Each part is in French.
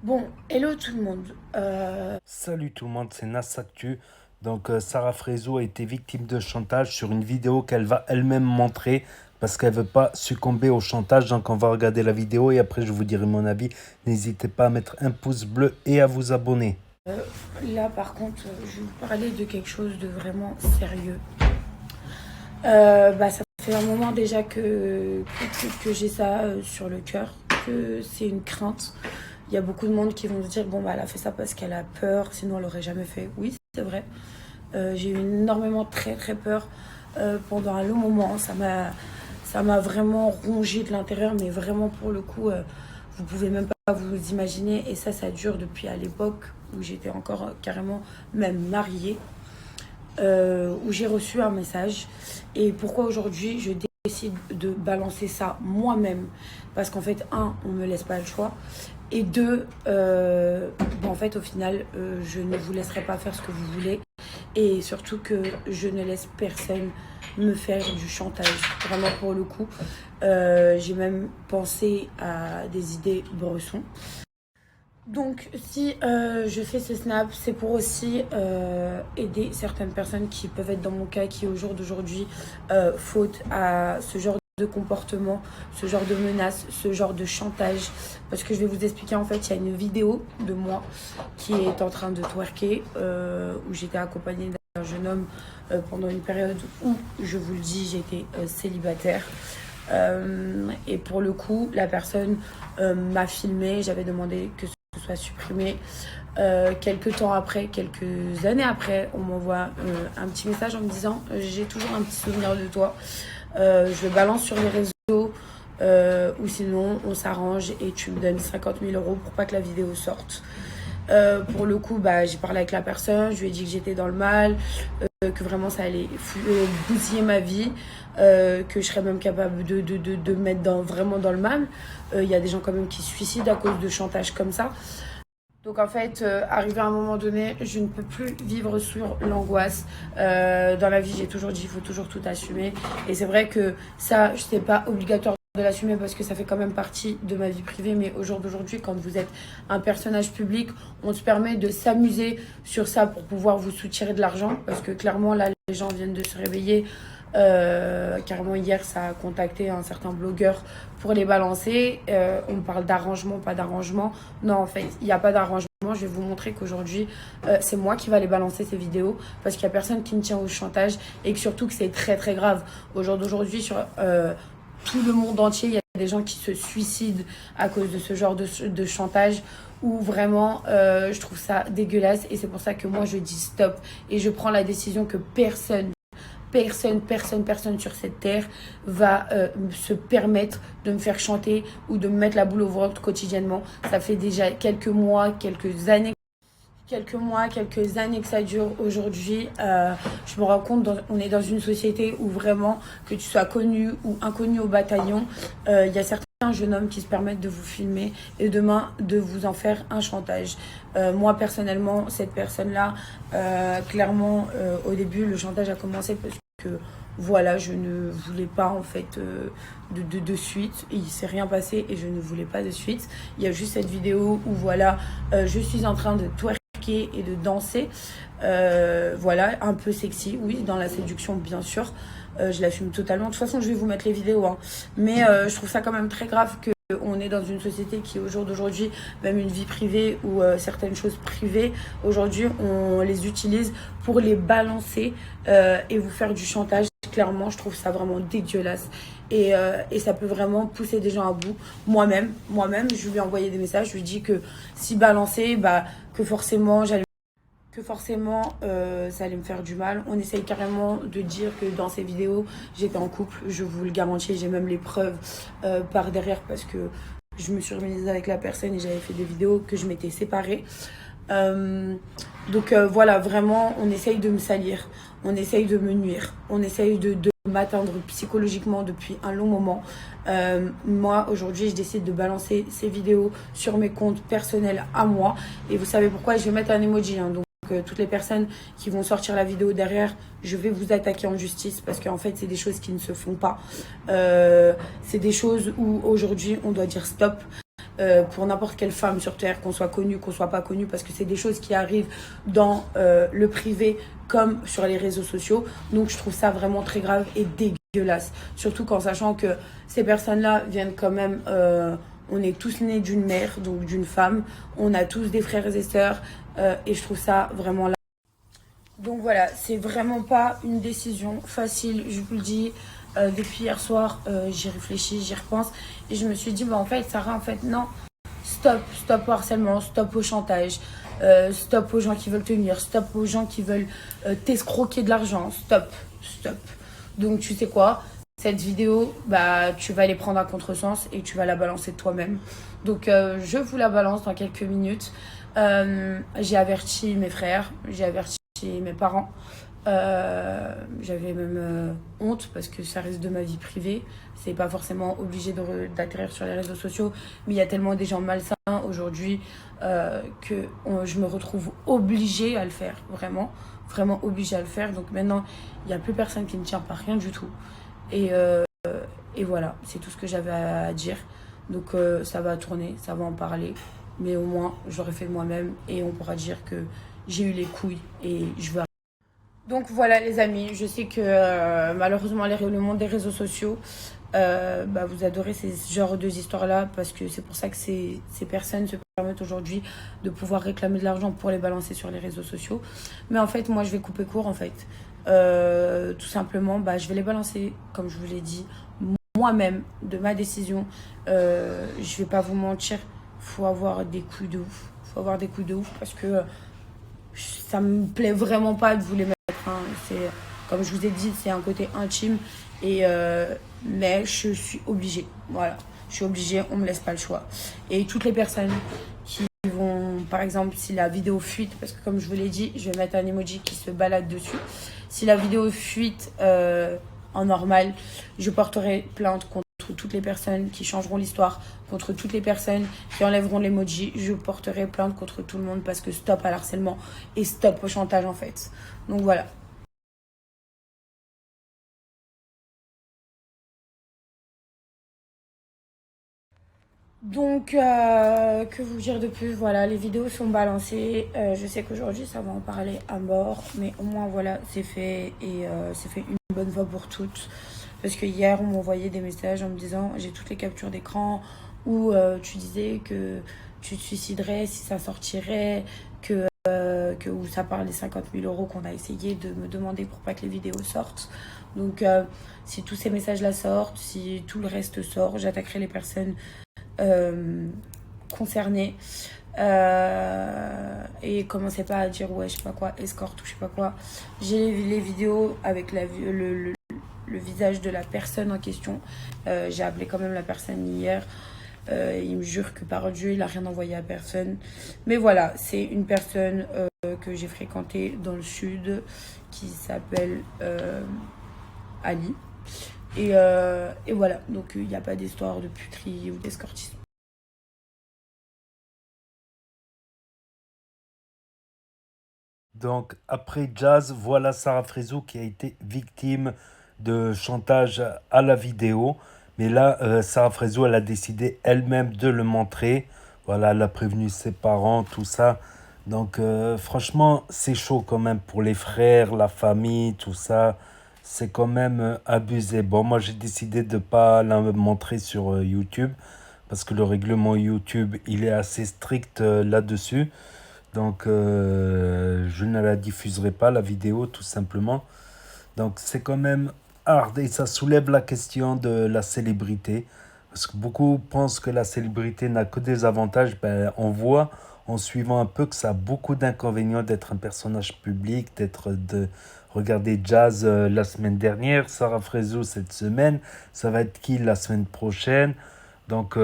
Bon, hello tout le monde. Salut tout le monde, c'est Nas Actu. Sarah Frézou a été victime de chantage sur une vidéo qu'elle va elle-même montrer parce qu'elle veut pas succomber au chantage. Donc, on va regarder la vidéo et après, je vous dirai mon avis. N'hésitez pas à mettre un pouce bleu et à vous abonner. Là, par contre, je vais vous parler de quelque chose de vraiment sérieux. Ça fait un moment déjà que j'ai ça sur le cœur, que c'est une crainte. Il y a beaucoup de monde qui vont se dire, bon, bah, elle a fait ça parce qu'elle a peur, sinon elle l'aurait jamais fait. Oui, c'est vrai. J'ai eu énormément très très peur pendant un long moment. Ça m'a vraiment rongé de l'intérieur, mais vraiment pour le coup, vous pouvez même pas vous imaginer. Et ça dure depuis à l'époque où j'étais encore carrément même mariée, où j'ai reçu un message. Et pourquoi aujourd'hui je décide de balancer ça moi-même? Parce qu'en fait, un, on me laisse pas le choix. Et deux, en fait, au final, je ne vous laisserai pas faire ce que vous voulez. Et surtout que je ne laisse personne me faire du chantage. Vraiment pour le coup. J'ai même pensé à des idées bressons. Donc si je fais ce snap, c'est pour aussi aider certaines personnes qui peuvent être dans mon cas, qui au jour d'aujourd'hui faute à ce genre de comportement, ce genre de menace, ce genre de chantage. Parce que je vais vous expliquer, en fait, il y a une vidéo de moi qui est en train de twerker, où j'étais accompagnée d'un jeune homme pendant une période où, je vous le dis, j'étais célibataire. Et pour le coup, la personne m'a filmé, j'avais demandé que soit supprimé. Quelques temps après, quelques années après, on m'envoie un petit message en me disant j'ai toujours un petit souvenir de toi. Je le balance sur les réseaux ou sinon on s'arrange et tu me donnes 50 000 € pour pas que la vidéo sorte. Pour le coup, j'ai parlé avec la personne, je lui ai dit que j'étais dans le mal, que vraiment ça allait bousiller ma vie, que je serais même capable de me mettre vraiment dans le mal. Il y a des gens quand même qui se suicident à cause de chantage comme ça. Donc en fait, arrivé à un moment donné, je ne peux plus vivre sur l'angoisse. Dans la vie, j'ai toujours dit, il faut toujours tout assumer. Et c'est vrai que ça, c'est pas obligatoire de l'assumer parce que ça fait quand même partie de ma vie privée. Mais au jour d'aujourd'hui, quand vous êtes un personnage public, on se permet de s'amuser sur ça pour pouvoir vous soutirer de l'argent. Parce que clairement, là, les gens viennent de se réveiller. Carrément hier ça a contacté un certain blogueur pour les balancer. On parle d'arrangement, pas d'arrangement. Non, en fait il n'y a pas d'arrangement. Je vais vous montrer qu'aujourd'hui c'est moi qui va les balancer ces vidéos parce qu'il n'y a personne qui me tient au chantage et que surtout que c'est très très grave au jour d'aujourd'hui sur tout le monde entier. Il y a des gens qui se suicident à cause de ce genre de chantage où vraiment je trouve ça dégueulasse et c'est pour ça que moi je dis stop et je prends la décision que personne sur cette terre va se permettre de me faire chanter ou de me mettre la boule au ventre quotidiennement. Ça fait déjà quelques années que ça dure. Aujourd'hui, je me rends compte, on est dans une société où vraiment, que tu sois connu ou inconnu au bataillon, il y a certains jeunes hommes qui se permettent de vous filmer et demain de vous en faire un chantage. Moi, personnellement, cette personne-là, clairement, au début, le chantage a commencé parce que voilà, je ne voulais pas en fait de suite. Il ne s'est rien passé et je ne voulais pas de suite. Il y a juste cette vidéo où voilà, je suis en train de twerker et de danser. Voilà, un peu sexy, oui, dans la séduction bien sûr. Je l'assume totalement. De toute façon, je vais vous mettre les vidéos, hein. Mais je trouve ça quand même très grave que on est dans une société qui au jour d'aujourd'hui, même une vie privée ou certaines choses privées, aujourd'hui on les utilise pour les balancer et vous faire du chantage. Clairement, je trouve ça vraiment dégueulasse et ça peut vraiment pousser des gens à bout. Moi-même, je lui ai envoyé des messages, je lui ai dit que si balancer, que forcément ça allait me faire du mal. On essaye carrément de dire que dans ces vidéos, j'étais en couple. Je vous le garantis, j'ai même les preuves par derrière parce que je me suis remise avec la personne et j'avais fait des vidéos que je m'étais séparée. Voilà, vraiment, on essaye de me salir, on essaye de me nuire, on essaye de m'atteindre psychologiquement depuis un long moment. Moi, aujourd'hui, je décide de balancer ces vidéos sur mes comptes personnels à moi. Et vous savez pourquoi? Je vais mettre un emoji, hein, donc toutes les personnes qui vont sortir la vidéo derrière, je vais vous attaquer en justice parce qu'en fait, c'est des choses qui ne se font pas. C'est des choses où aujourd'hui, on doit dire stop. pour n'importe quelle femme sur Terre, qu'on soit connu, qu'on soit pas connu, parce que c'est des choses qui arrivent dans le privé comme sur les réseaux sociaux. Donc je trouve ça vraiment très grave et dégueulasse. Surtout qu'en sachant que ces personnes-là viennent quand même... on est tous nés d'une mère, donc d'une femme. On a tous des frères et sœurs. Et je trouve ça vraiment là. Donc voilà, c'est vraiment pas une décision facile, je vous le dis. Depuis hier soir, j'y réfléchis, j'y repense. Et je me suis dit, bah en fait, Sarah, en fait, non. Stop au harcèlement, stop au chantage, stop aux gens qui veulent te nuire, stop aux gens qui veulent t'escroquer de l'argent, stop. Donc tu sais quoi, cette vidéo, bah tu vas les prendre à contresens et tu vas la balancer de toi-même. Donc je vous la balance dans quelques minutes. J'ai averti mes frères, j'ai averti mes parents. J'avais même honte parce que ça reste de ma vie privée. C'est pas forcément obligé d'atterrir sur les réseaux sociaux, mais il y a tellement des gens malsains aujourd'hui je me retrouve obligée à le faire, vraiment obligée à le faire. Donc maintenant, il n'y a plus personne qui ne tient par rien du tout. Et voilà, c'est tout ce que j'avais à dire. Donc ça va tourner, ça va en parler, mais au moins j'aurais fait moi-même et on pourra dire que j'ai eu les couilles et je veux. Donc voilà les amis, je sais que malheureusement le monde des réseaux sociaux, vous adorez ces genres de histoires-là parce que c'est pour ça que ces personnes se permettent aujourd'hui de pouvoir réclamer de l'argent pour les balancer sur les réseaux sociaux. Mais en fait, moi je vais couper court en fait. Tout simplement, je vais les balancer, comme je vous l'ai dit, moi-même, de ma décision. Je vais pas vous mentir, faut avoir des couilles de ouf. Faut avoir des couilles de ouf parce que ça me plaît vraiment pas de vous les mettre. Hein. C'est, comme je vous ai dit, c'est un côté intime. Mais je suis obligée. Voilà. Je suis obligée, on me laisse pas le choix. Et toutes les personnes qui vont, par exemple, si la vidéo fuite, parce que comme je vous l'ai dit, je vais mettre un emoji qui se balade dessus. Si la vidéo fuite en normal, je porterai plainte contre toutes les personnes qui changeront l'histoire, contre toutes les personnes qui enlèveront l'emoji. Je porterai plainte contre tout le monde parce que stop à l'harcèlement et stop au chantage en fait. Donc voilà. Donc, que vous dire de plus? Voilà, les vidéos sont balancées. Je sais qu'aujourd'hui, ça va en parler à mort. Mais au moins, voilà, c'est fait. Et c'est fait une bonne fois pour toutes. Parce que hier, on m'envoyait des messages en me disant, j'ai toutes les captures d'écran où tu disais que tu te suiciderais si ça sortirait, où ça parle des 50 000 € qu'on a essayé de me demander pour pas que les vidéos sortent. Donc, si tous ces messages-là sortent, si tout le reste sort, j'attaquerai les personnes concernés et commencez pas à dire ouais je sais pas quoi escorte ou je sais pas quoi. J'ai les vidéos avec le visage de la personne en question. J'ai appelé quand même la personne hier. Il me jure que par Dieu il a rien envoyé à personne, mais voilà, c'est une personne que j'ai fréquentée dans le sud qui s'appelle Ali. Et voilà, donc il n'y a pas d'histoire de puterie ou d'escortisme. Donc, après Jazz, voilà Sarah Frézou qui a été victime de chantage à la vidéo. Mais là, Sarah Frézou, elle a décidé elle-même de le montrer. Voilà, elle a prévenu ses parents, tout ça. Donc, franchement, c'est chaud quand même pour les frères, la famille, tout ça. C'est quand même abusé. Bon, moi, j'ai décidé de ne pas la montrer sur YouTube parce que le règlement YouTube, il est assez strict là-dessus. Donc, je ne la diffuserai pas, la vidéo, tout simplement. Donc, c'est quand même hard et ça soulève la question de la célébrité. Parce que beaucoup pensent que la célébrité n'a que des avantages. Ben, on voit en suivant un peu que ça a beaucoup d'inconvénients d'être un personnage public, Regardez Jazz la semaine dernière, Sarah Frézou cette semaine, ça va être qui la semaine prochaine. Donc,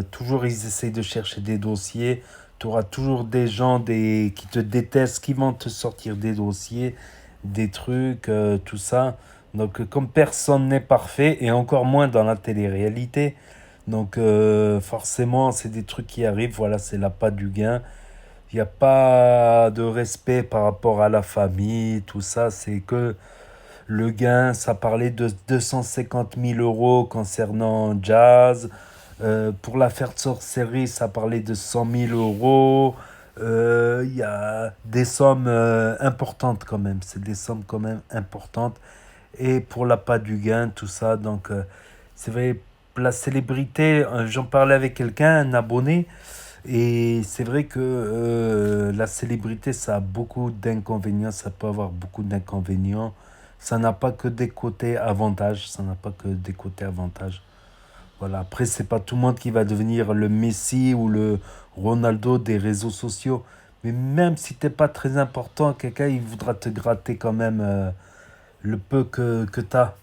toujours, ils essayent de chercher des dossiers. Tu auras toujours des gens qui te détestent, qui vont te sortir des dossiers, des trucs, tout ça. Donc, comme personne n'est parfait, et encore moins dans la télé-réalité, donc forcément, c'est des trucs qui arrivent. Voilà, c'est l'appât du gain. Il n'y a pas de respect par rapport à la famille, tout ça. C'est que le gain, ça parlait de 250 000 € concernant Jazz. Pour l'affaire de sorcellerie, ça parlait de 100 000 euros. Il y a des sommes importantes quand même. C'est des sommes quand même importantes. Et pour l'appât du gain, tout ça. Donc, c'est vrai, la célébrité, j'en parlais avec quelqu'un, un abonné. Et c'est vrai que la célébrité, ça a beaucoup d'inconvénients. Ça peut avoir beaucoup d'inconvénients. Ça n'a pas que des côtés avantages. Ça n'a pas que des côtés avantages. Voilà, après, c'est pas tout le monde qui va devenir le Messi ou le Ronaldo des réseaux sociaux. Mais même si t'es pas très important, quelqu'un, il voudra te gratter quand même le peu que t'as.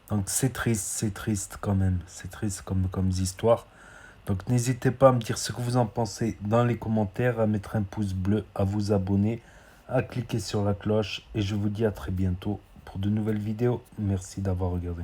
Donc c'est triste quand même. C'est triste comme histoire. Donc n'hésitez pas à me dire ce que vous en pensez dans les commentaires, à mettre un pouce bleu, à vous abonner, à cliquer sur la cloche. Et je vous dis à très bientôt pour de nouvelles vidéos. Merci d'avoir regardé.